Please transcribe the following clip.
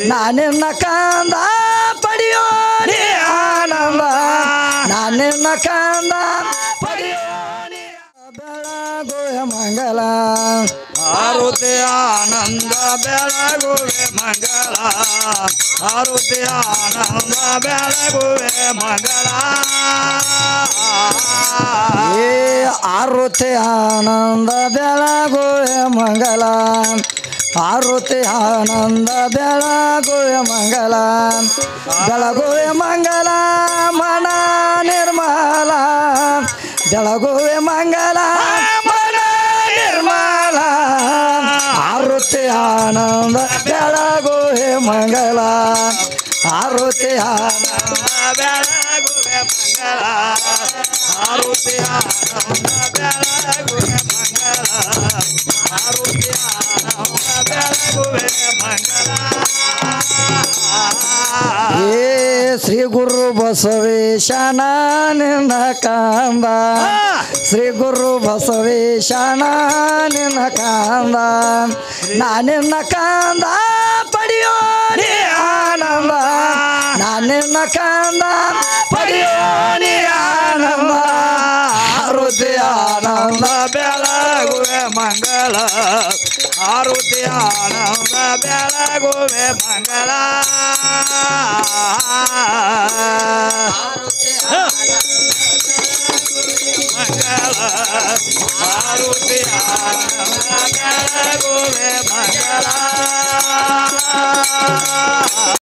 ನಾನಿನ್ನ ಕಂದ ಪಡೆಯೋನಿ ಆನಂದ ನಾನಿನ್ನ ಕಂದ ಪಡೆಯೋನಿ ಬೆಳಗುವೆ ಮಂಗಲ ಆರುತಿ ಆನಂದ ಬೆಳಗುವೆ ಮಂಗಲ ಆರುತಿ ಆನಂದ ಬೆಳಗುವೆ ಮಂಗಲ ಏ ಆರುತಿ ಆನಂದ ಬೆಳಗುವೆ ಮಂಗಲ ಆರುತಿ ಆನಂದ ಬೆಳಗುವೆ ಮಂಗಲ ಬೆಳಗುವೆ ಮಂಗಲ ಮನ ನಿರ್ಮಲ ಬೆಳಗುವೆ ಮಂಗಲ ಮನ ನಿರ್ಮಲ ಆರುತಿ ಆನಂದ ಬೆಳಗುವೆ ಮಂಗಲ ಆರುತಿ ಆನಂದ ಬೆಳಗುವೆ ಮಂಗಲ ಆರುತಿ ಆನಂದ ಬೆಳಗುವೆ ಮಂಗಲ ಆರುತಿ ಆನಂದ ಬೆಳಗುವೆ ಮಂಗಲ ಏ ಶ್ರೀ ಗುರು ಬಸವೇಶ ನಿನ್ನ ಕಾಂದ ಶ್ರೀ ಗುರು ಬಸವೇಶ ನಿನ್ನ ಕಾಂದ ನಾನಿನ್ನ ಕಾಂದ ಪಡೆಯೋನಿ ಆನಂದ ನಾನಿನ್ನ ಕಾಂದ ಪಡೆಯೋನಿ ಆನಂದ ಆರುತಿ ಆನಂದ ಬೆಳಗುವೆ ಮಂಗಲ ಆರುತಿ ಆನಂದ ಬೆಳಗುವೆ ಮಂಗಲ ಮಂಗಲ ಆರುತಿ ಆನಂದ ಬೆಳಗುವೆ ಮಂಗಲ